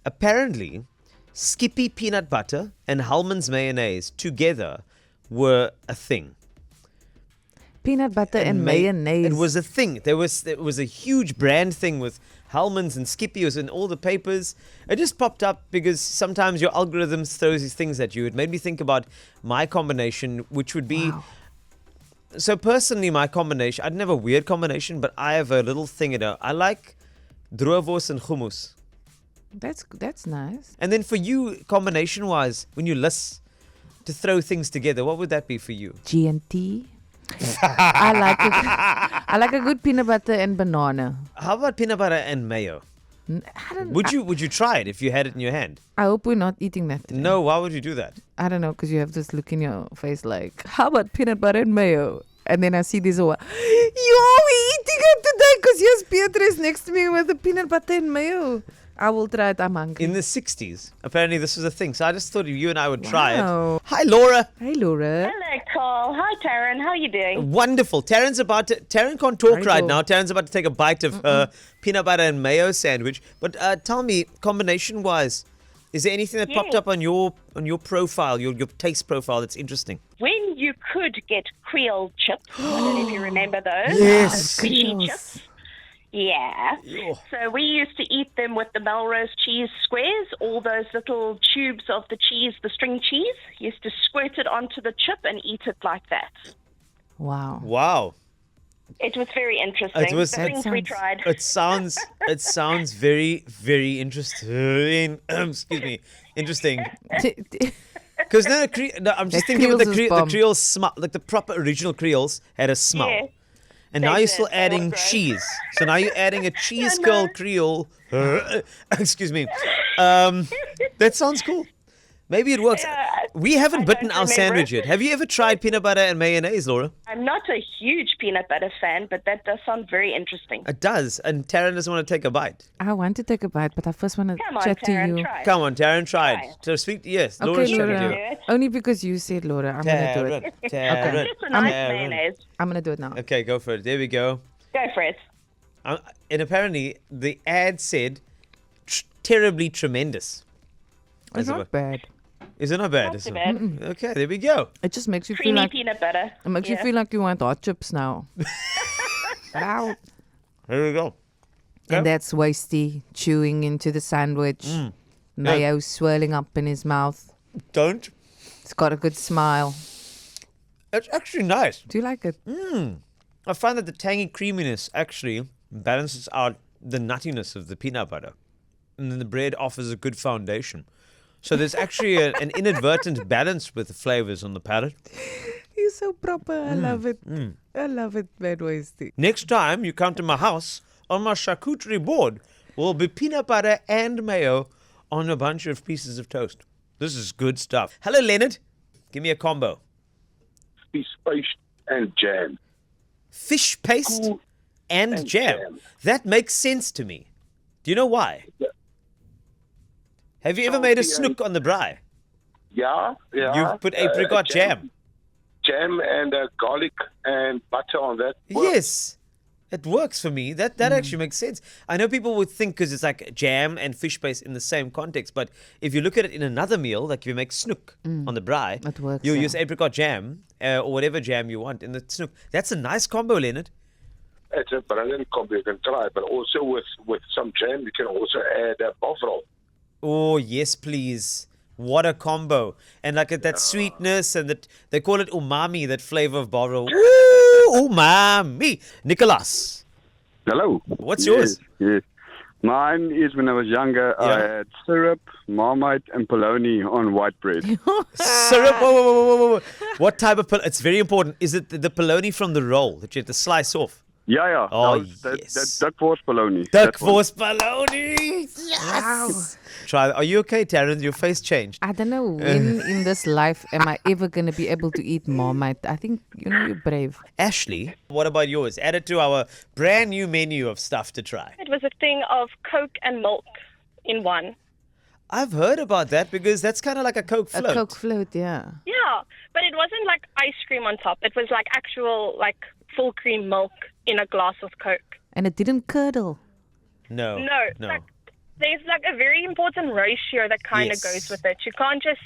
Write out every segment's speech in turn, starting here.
apparently Skippy Peanut Butter and Hellman's Mayonnaise together were a thing. Peanut butter and mayonnaise. It was a thing. It was a huge brand thing with Hellman's and Skippy. It was in all the papers. It just popped up because sometimes your algorithms throws these things at you. It made me think about my combination, which would be... Wow. So personally, my combination, I didn't have a weird combination, but I have a little thing. I like droëwors and hummus. That's nice. And then for you, combination-wise, when you list to throw things together, what would that be for you? G&T. I like a good peanut butter and banana. How about peanut butter and mayo? Would you try it if you had it in your hand? I hope we're not eating that today. No, why would you do that? I don't know, because you have this look in your face like, how about peanut butter and mayo? And then I see this one, we're eating it today because yes, Peter is next to me with the peanut butter and mayo. I will try it, I'm hungry. In the 60s, apparently this was a thing. So I just thought you and I would try it. Wow. Hi, Laura. Hey, Laura. Hello, Carl. Hi, Tarryn. How are you doing? Wonderful. Tarryn can't talk Hi, right Paul. now. Tarryn's about to take a bite of her peanut butter and mayo sandwich. But tell me, combination-wise, is there anything that popped up on your profile, your taste profile that's interesting? When you could get Creole chips, I don't know if you remember those. Yes. Squishy Creoles. chips. Yeah. Oh. So we used to eat them with the Melrose cheese squares, all those little tubes of the cheese, the string cheese. Used to squirt it onto the chip and eat it like that. Wow. Wow. It was very interesting. It was- the things we tried. It sounds very, very interesting. Excuse me. Interesting. Because I'm just The thinking of the Creoles is bomb. Creole smell, like the proper original Creoles had a smell. Yeah. And They now you're did. still They adding were great. cheese. So now you're adding a cheese I curl know. Creole. Excuse me. That sounds cool. Maybe it works. Yeah, We haven't I bitten don't our remember sandwich it. yet. Have you ever tried peanut butter and mayonnaise, Laura? I'm not a huge peanut butter fan, but that does sound very interesting. It does. And Taryn doesn't want to take a bite. I want to take a bite, but I first want to Come on, chat to Tarryn, you. try. Come on, Taryn, try Try. it. So speak. Yes, Laura's Okay, trying Laura. to do it. Only because you said Laura, I'm going to do it. Taryn, Just a nice Taryn. mayonnaise. I'm going to do it now. Okay, go for it. There we go. Go for it. And apparently the ad said terribly tremendous. It's As it were. not bad. Is it not bad? Not too bad. Okay, there we go. It just makes you feel Creamy like peanut butter. it makes you Yeah. feel like you want hot chips now. Ow. There we go. And that's Wastie chewing into the sandwich. Mayo swirling up in his mouth. Don't. It's got a good smile. It's actually nice. Do you like it? I find that the tangy creaminess actually balances out the nuttiness of the peanut butter. And then the bread offers a good foundation. So there's actually an inadvertent balance with the flavors on the palate. You're so proper. I love it. I love it, Bad Wastie. Next time you come to my house, on my charcuterie board will be peanut butter and mayo on a bunch of pieces of toast. This is good stuff. Hello, Leonard. Give me a combo. Fish paste and jam. Fish paste Cool. and jam. jam. That makes sense to me. Do you know why? Yeah. Have you ever made a Salty snook on the braai? Yeah. You've put apricot jam. Jam and garlic and butter on that. Works. Yes. It works for me. That actually makes sense. I know people would think because it's like jam and fish paste in the same context, but if you look at it in another meal, like if you make snook on the braai, It works, you'll yeah. use apricot jam or whatever jam you want in the snook. That's a nice combo, Leonard. It's a brilliant combo you can try, but also with some jam, you can also add bovril. Oh, yes, please. What a combo. And like that sweetness and that they call it umami, that flavor of bovril. Woo, umami. Nicholas, Hello. what's yours? Yes. Mine is when I was younger, I Yeah. had syrup, marmite, and polony on white bread. Syrup. Whoa. What type of it's very important. Is it the polony from the roll that you have to slice off? Yeah. Oh, that yes. duck force polony. Duck That one. force polony. Wow. Try. Are you okay, Taryn? Your face changed. I don't know when in this life am I ever going to be able to eat Marmite. I think, you're brave. Ashley, what about yours? Add it to our brand new menu of stuff to try. It was a thing of Coke and milk in one. I've heard about that because that's kind of like a Coke float. A Coke float, yeah. Yeah, but it wasn't like ice cream on top. It was like actual, like, full cream milk in a glass of Coke. And it didn't curdle. No. No, like there's like a very important ratio that kind of Yes. goes with it. You can't just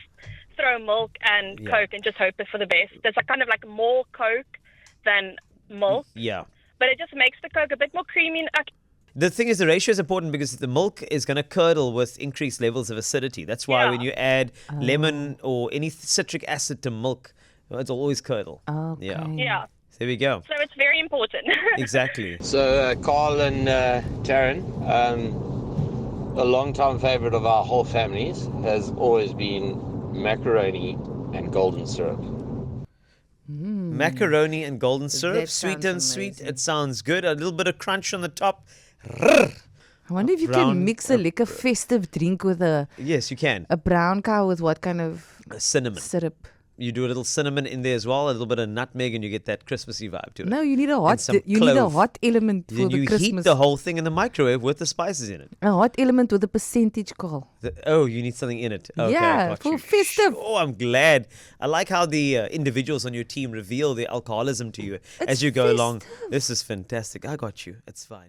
throw milk and Yeah. Coke and just hope for the best. There's like kind of like more Coke than milk, Yeah. but it just makes the Coke a bit more creamy. The thing is, the ratio is important because the milk is going to curdle with increased levels of acidity. That's why Yeah. when you add lemon or any citric acid to milk, it'll always curdle. Okay. Yeah. Yeah, There we go. so it's very important. Exactly. So, Carl and Tarryn, a long-time favourite of our whole families has always been macaroni and golden syrup. Macaroni and golden syrup, That sweet sounds and sweet. amazing. It sounds good. A little bit of crunch on the top. I wonder if you brown- can mix a lekker festive drink with Yes, you can. a brown cow with what kind of Cinnamon. syrup? You do a little cinnamon in there as well, a little bit of nutmeg, and you get that Christmassy vibe to it. No, you need a hot. some You need a clove. hot element for Then the you Christmas. heat the whole thing in the microwave with the spices in it. A hot element with a percentage, Carl. Oh, you need something in it. Okay, Yeah, got for you. festive. Oh, I'm glad. I like how the individuals on your team reveal their alcoholism to you as It's you go along. festive. This is fantastic. I got you. It's fine.